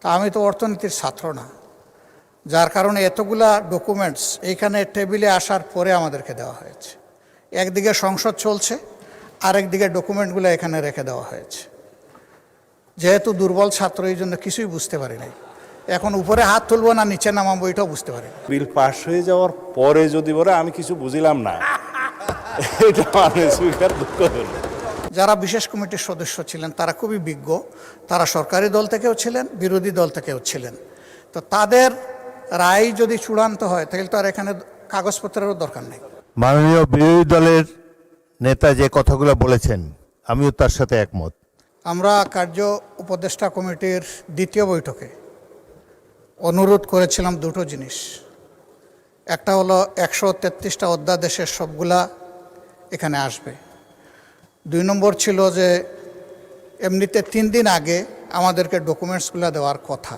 তা আমি তো অর্থনীতির ছাত্র না, যার কারণে এতগুলা ডকুমেন্টস এইখানে টেবিলে আসার পরে আমাদেরকে দেওয়া হয়েছে। একদিকে সংসদ চলছে, আরেকদিকে ডকুমেন্টগুলো এখানে রেখে দেওয়া হয়েছে। যেহেতু দুর্বল ছাত্র, এই জন্য কিছুই বুঝতে পারি নাই। এখন উপরে হাত তুলবো না নিচে নামাবো এটাও বুঝতে পারি না। বিল পাস হয়ে যাওয়ার পরে যদি বলে আমি কিছু বুঝলাম না, এটা মাননীয় স্পিকার দুঃখ হল। যারা বিশেষ কমিটির সদস্য ছিলেন তারা খুবই বিজ্ঞ, তারা সরকারি দল থেকেও ছিলেন, বিরোধী দল থেকেও ছিলেন। তো তাদের রায় যদি চূড়ান্ত হয় তাহলে তো আর এখানে কাগজপত্রেরও দরকার নেই। মাননীয় বিরোধী দলের নেতা যে কথাগুলো বলেছেন আমিও তার সাথে একমত। আমরা কার্য উপদেষ্টা কমিটির দ্বিতীয় বৈঠকে অনুরোধ করেছিলাম দুটো জিনিস। একটা হলো 133টা অধ্যাদেশের সবগুলা এখানে আসবে। 2 নম্বর ছিল যে এমনিতে 3 দিন আগে আমাদেরকে ডকুমেন্টসগুলো দেওয়ার কথা।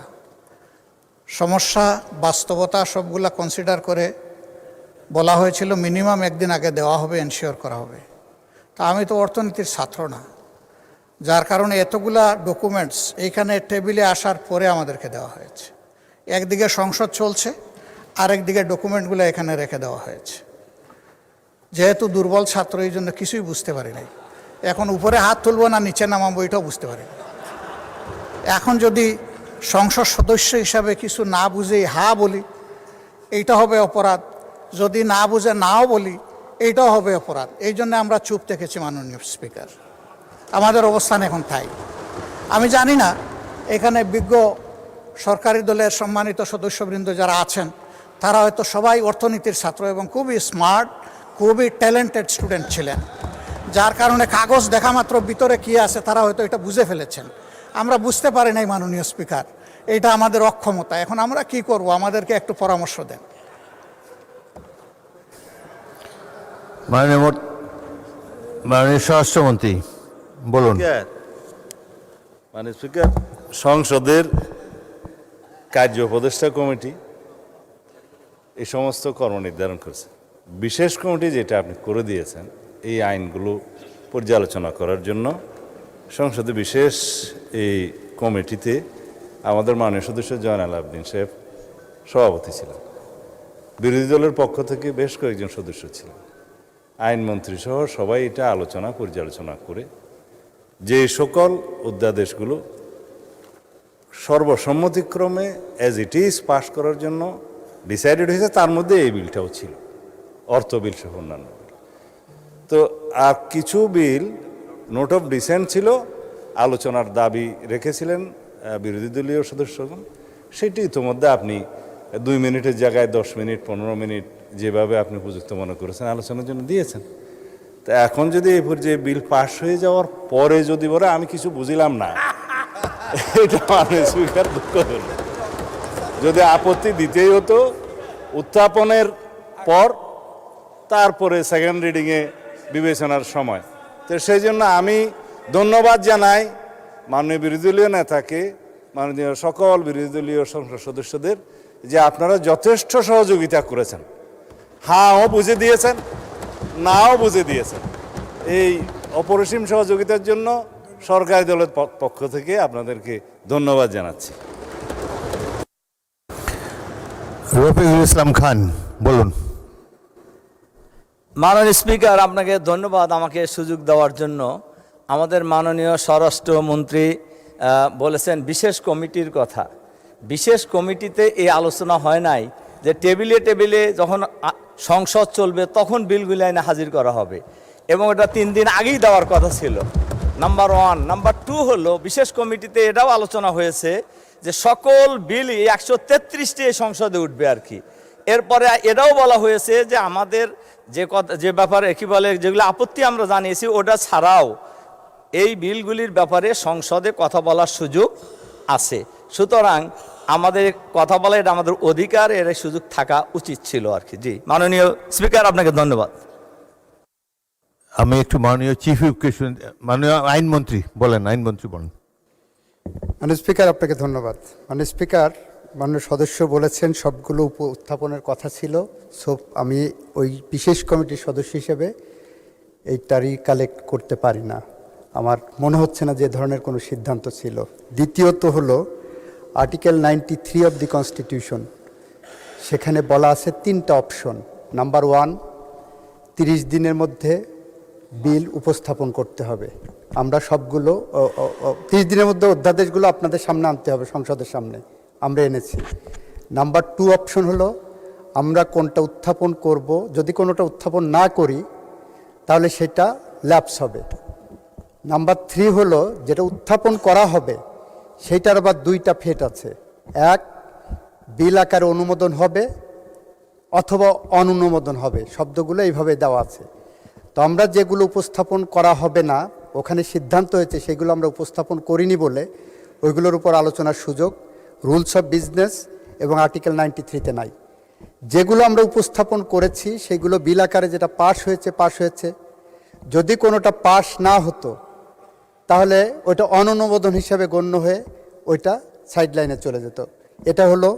সমস্যা বাস্তবতা সবগুলা কনসিডার করে বলা হয়েছিল মিনিমাম 1 দিন আগে দেওয়া হবে, এনশিওর করা হবে। তা আমি তো অর্থনীতির ছাত্র না, যার কারণে এতগুলা ডকুমেন্টস এইখানে টেবিলে আসার পরে আমাদেরকে দেওয়া হয়েছে। একদিকে সংসদ চলছে, আরেকদিকে ডকুমেন্টগুলো এখানে রেখে দেওয়া হয়েছে। যেহেতু দুর্বল ছাত্র, এই জন্য কিছুই বুঝতে পারি নাই। এখন উপরে হাত তুলবো না নিচে নামাবো এটাও বুঝতে পারি না। এখন যদি সংসদ সদস্য হিসাবে কিছু না বুঝেই হা বলি, এইটা হবে অপরাধ। যদি না বুঝে নাও বলি, এইটাও হবে অপরাধ। এই জন্য আমরা চুপ থেকেছি মাননীয় স্পিকার। আমাদের অবস্থান এখন তাই। আমি জানি না এখানে বিজ্ঞ সরকারি দলের সম্মানিত সদস্যবৃন্দ যারা আছেন তারা হয়তো সবাই অর্থনীতির ছাত্র এবং খুবই স্মার্ট, খুবই ট্যালেন্টেড স্টুডেন্ট ছিলেন, যার কারণে কাগজ দেখা মাত্র ভিতরে কী আছে তারা হয়তো এটা বুঝে ফেলেছেন। আমরা বুঝতে পারি নাই মাননীয় স্পিকার, এটা আমাদের অক্ষমতা। এখন আমরা কি করব, আমাদেরকে একটু পরামর্শ দেন। মাননীয় স্বরাষ্ট্রমন্ত্রী বলুন। মানে স্পিকার, সংসদের কার্য উপদেষ্টা কমিটি এই সমস্ত কর্ম নির্ধারণ করেছে। বিশেষ কমিটি যেটা আপনি করে দিয়েছেন এই আইনগুলো পর্যালোচনা করার জন্য সংসদে বিশেষ এই কমিটিতে আমাদের মাননীয় সদস্য জয়নাল আবদিন সাহেব সভাপতি ছিলেন। বিরোধী দলের পক্ষ থেকে বেশ কয়েকজন সদস্য ছিলেন, আইনমন্ত্রী সহ সবাই এটা আলোচনা পর্যালোচনা করে যে সকল অধ্যাদেশগুলো সর্বসম্মতিক্রমে অ্যাজ ইট ইজ পাস করার জন্য ডিসাইডেড হয়েছে, তার মধ্যে এই বিলটাও ছিল, অর্থ বিল সহ অন্যান্য বিল। তো আর কিছু বিল নোট অফ ডিসেন্ট ছিল, আলোচনার দাবি রেখেছিলেন বিরোধী দলীয় সদস্যগণ। সেটি ইতিমধ্যে আপনি 2 মিনিটের জায়গায় 10 মিনিট 15 মিনিট যেভাবে আপনি উপযুক্ত মনে করেছেন আলোচনার জন্য দিয়েছেন। তা এখন যদি এই পর্যায়ে বিল পাস হয়ে যাওয়ার পরে যদি বলে আমি কিছু বুঝলাম না, এটা মাননীয় স্পিকার দুঃখ হল। যদি আপত্তি দিতেই হতো উত্থাপনের পর, তারপরে সেকেন্ড রিডিংয়ে বিবেচনার সময়। তো সেই জন্য আমি ধন্যবাদ জানাই মাননীয় বিরোধী দলীয় নেতাকে, মাননীয় সকল বিরোধী দলীয় সংসদ সদস্যদের যে আপনারা যথেষ্ট সহযোগিতা করেছেন। হাও বুঝে দিয়েছেন, নাও বুঝে দিয়েছেন। এই অপরিসীম সহযোগিতার জন্য সরকারি দলের পক্ষ থেকে আপনাদেরকে ধন্যবাদ জানাচ্ছি। রফিকুল ইসলাম খান বলুন। মাননীয় স্পিকার, আপনাকে ধন্যবাদ আমাকে সুযোগ দেওয়ার জন্য। আমাদের মাননীয় স্বরাষ্ট্রমন্ত্রী বলেছেন বিশেষ কমিটির কথা। বিশেষ কমিটিতে এই আলোচনা হয় নাই যে টেবিলে টেবিলে যখন সংসদ চলবে তখন বিলগুলি এনে হাজির করা হবে, এবং এটা 3 দিন আগেই দেওয়ার কথা ছিল, নাম্বার 1। নাম্বার 2 হলো বিশেষ কমিটিতে এটাও আলোচনা হয়েছে যে সকল বিলই 133টি সংসদে উঠবে আর কি। এরপরে এটাও বলা হয়েছে যে আমাদের যে ব্যাপারে কি বলে যেগুলো আপত্তি আমরা জানিয়েছি ওটা ছাড়াও এই বিলগুলির ব্যাপারে সংসদে কথা বলার সুযোগ আছে। সুতরাং আমাদের কথা বলা এটা আমাদের অধিকার, এর সুযোগ থাকা উচিত ছিল আর কি। জি মাননীয় স্পিকার, আপনাকে ধন্যবাদ। আমি একটু মাননীয় চিফ হুইপকে মাননীয় আইনমন্ত্রী বলেন। আইনমন্ত্রী বলেন। মাননীয় স্পিকার, আপনাকে ধন্যবাদ। মাননীয় স্পিকার, মাননীয় সদস্য বলেছেন সবগুলো উত্থাপনের কথা ছিল। সো আমি ওই বিশেষ কমিটির সদস্য হিসেবে এইটারই কালেক্ট করতে পারি না। আমার মনে হচ্ছে না যে ধরনের কোনো সিদ্ধান্ত ছিল। দ্বিতীয়ত হলো আর্টিকেল 93 অফ দি কনস্টিটিউশন, সেখানে বলা আছে 3টা অপশন। নাম্বার 1, 30 দিনের মধ্যে বিল উপস্থাপন করতে হবে। আমরা সবগুলো 30 দিনের মধ্যে অধ্যাদেশগুলো আপনাদের সামনে আনতে হবে, সংসদের সামনে। আমরা এনেছি। নাম্বার 2 অপশন হলো আমরা কোনটা উত্থাপন করব, যদি কোনোটা উত্থাপন না করি তাহলে সেটা ল্যাপস হবে। নাম্বার 3 হলো যেটা উত্থাপন করা হবে সেইটার আবার 2টা ফেট আছে। এক, বিল আকারে অনুমোদন হবে অথবা অনুমোদন হবে, শব্দগুলো এইভাবে দেওয়া আছে। তো আমরা যেগুলো উপস্থাপন করা হবে না, ওখানে সিদ্ধান্ত হয়েছে সেগুলো আমরা উপস্থাপন করিনি বলে ওইগুলোর উপর আলোচনার সুযোগ রুলস অফ বিজনেস এবং আর্টিকেল 93-তে নাই। যেগুলো আমরা উপস্থাপন করেছি সেগুলো বিল আকারে যেটা পাশ হয়েছে। যদি কোনোটা পাশ না হতো তাহলে ওইটা অনুমোদন হিসাবে গণ্য হয়ে ওইটা সাইড লাইনে চলে যেত। এটা হলো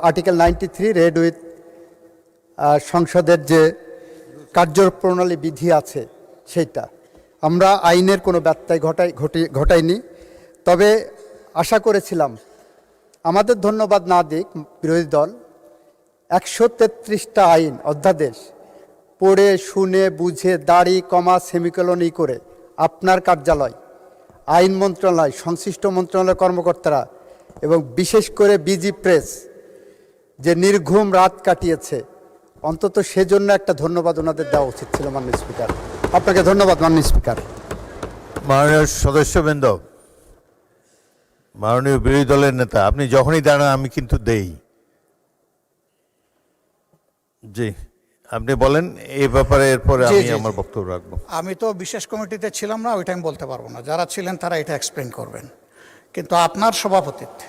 আর্টিকেল 93 রেড উইথ সংসদের যে কার্যপ্রণালী বিধি আছে সেইটা। আমরা আইনের কোনো ব্যত্যয় ঘটাইনি। তবে আশা করেছিলাম, আমাদের ধন্যবাদ না দিক বিরোধী দল, 133টা আইন অধ্যাদেশ পড়ে শুনে বুঝে দাড়ি কমা সেমিকোলন করে আপনার কার্যালয়, আইন মন্ত্রণালয়, সংশ্লিষ্ট মন্ত্রণালয়ের কর্মকর্তারা এবং বিশেষ করে বিজি প্রেস যে নির্ঘুম রাত কাটিয়েছে, অন্তত সেজন্য একটা ধন্যবাদ ওনাদের দেওয়া উচিত ছিল। মাননীয় স্পিকার, আপনাকে ধন্যবাদ। মাননীয় স্পিকার, মাননীয় সদস্যবৃন্দ, মাননীয় বিরোধী দলের নেতা, আপনি যখনই দাঁড়ান আমি কিন্তু দেই। জি, আপনি বলেন এই ব্যাপারে, এরপরে আমি আমার বক্তব্য রাখবো। আমি তো বিশেষ কমিটিতে ছিলাম না, ওইটা আমি বলতে পারবো না। যারা ছিলেন তারা এটা এক্সপ্লেন করবেন। কিন্তু আপনার সভাপতিত্বে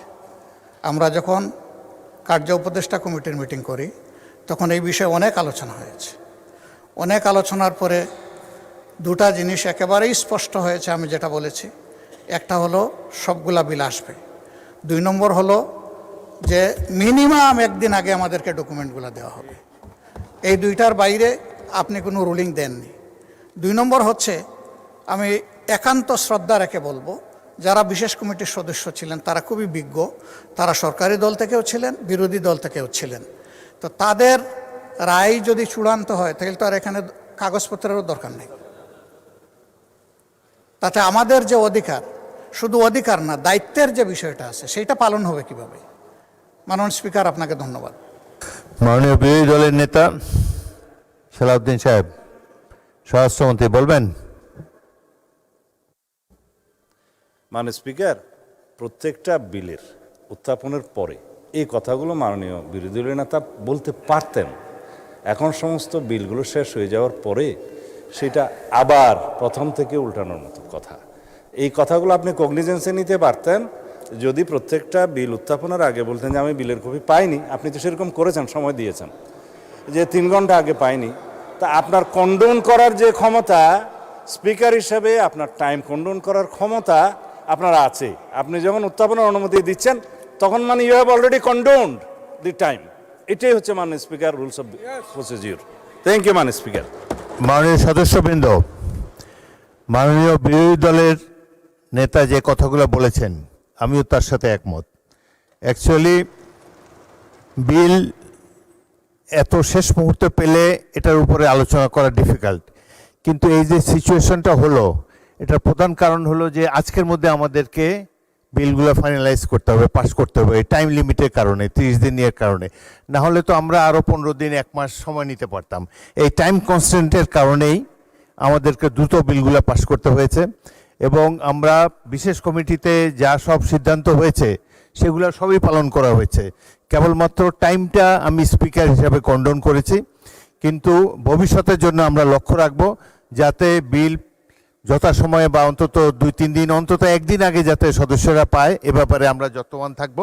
আমরা যখন কার্য উপদেষ্টা কমিটির মিটিং করি তখন এই বিষয়ে অনেক আলোচনা হয়েছে। অনেক আলোচনার পরে 2টা জিনিস একেবারেই স্পষ্ট হয়েছে। আমি যেটা বলেছি, একটা হলো সবগুলা বিল আসবে। 2 নম্বর হলো যে মিনিমাম একদিন আগে আমাদেরকে ডকুমেন্টগুলো দেওয়া হবে। এই 2টার বাইরে আপনি কোনো রুলিং দেননি। 2 নম্বর হচ্ছে, আমি একান্ত শ্রদ্ধা রেখে বলবো, যারা বিশেষ কমিটির সদস্য ছিলেন তারা খুবই বিজ্ঞ। তারা সরকারি দল থেকেও ছিলেন, বিরোধী দল থেকেও ছিলেন। তো তাদের রায় যদি চূড়ান্ত হয় তাহলে তো আর এখানে কাগজপত্রেরও দরকার নেই। তাতে আমাদের যে অধিকার, শুধু অধিকার না, দায়িত্বের যে বিষয়টা আছে সেইটা পালন হবে কিভাবে। মাননীয় স্পিকার, আপনাকে ধন্যবাদ। মাননীয় বিরোধী দলের নেতা সালাউদ্দিন সাহেব, স্বরাষ্ট্রমন্ত্রী, বলবেন। মাননীয় স্পিকার, প্রত্যেকটা বিলের উত্থাপনের পরে এই কথাগুলো মাননীয় বিরোধী দলীয় নেতা বলতে পারতেন। এখন সমস্ত বিলগুলো শেষ হয়ে যাওয়ার পরে সেটা আবার প্রথম থেকে উল্টানোর মতো কথা। এই কথাগুলো আপনি কগনিজেন্সে নিতে পারতেন যদি প্রত্যেকটা বিল উত্থাপনের আগে বলতেন যে আমি বিলের কপি পাইনি। আপনি তো সেরকম করেছেন, সময় দিয়েছেন যে 3 ঘন্টা আগে পাইনি। তা আপনার কন্ডোন করার যে ক্ষমতা, স্পিকার হিসেবে আপনার টাইম কন্ডোন করার ক্ষমতা আপনার আছে। আপনি যখন উত্থাপনের অনুমতি দিচ্ছেন তখন মানে you have already condoned the time. এটাই হচ্ছে মাননীয় speaker rules of procedure. Thank you মাননীয় স্পিকার। মাননীয় সদস্যবৃন্দ, মাননীয় বিরোধী দলের নেতা যে কথাগুলো বলেছেন আমিও তার সাথে একমত। অ্যাকচুয়ালি বিল এত শেষ মুহূর্তে পেলে এটার উপরে আলোচনা করা ডিফিকাল্ট, কিন্তু এই যে সিচুয়েশনটা হলো এটার প্রধান কারণ হলো যে আজকের মধ্যে আমাদেরকে বিলগুলো ফাইনালাইজ করতে হবে, পাস করতে হবে এই টাইম লিমিটের কারণে, 30 দিনের কারণে। না হলে তো আমরা আরও 15 দিন 1 মাস সময় নিতে পারতাম। এই টাইম কনস্ট্যান্টের কারণেই আমাদেরকে দ্রুত বিলগুলো পাস করতে হয়েছে। এবং আমরা বিশেষ কমিটিতে যা সব সিদ্ধান্ত হয়েছে সেগুলো সবই পালন করা হয়েছে। কেবলমাত্র টাইমটা আমি স্পিকার হিসাবে কন্ডোন করেছি, কিন্তু ভবিষ্যতের জন্য আমরা লক্ষ্য রাখব যাতে বিল যথাসময়ে বা অন্তত 2-3 দিন, অন্তত 1 দিন আগে যাতে সদস্যরা পায়, এ ব্যাপারে আমরা যত্নবান থাকব।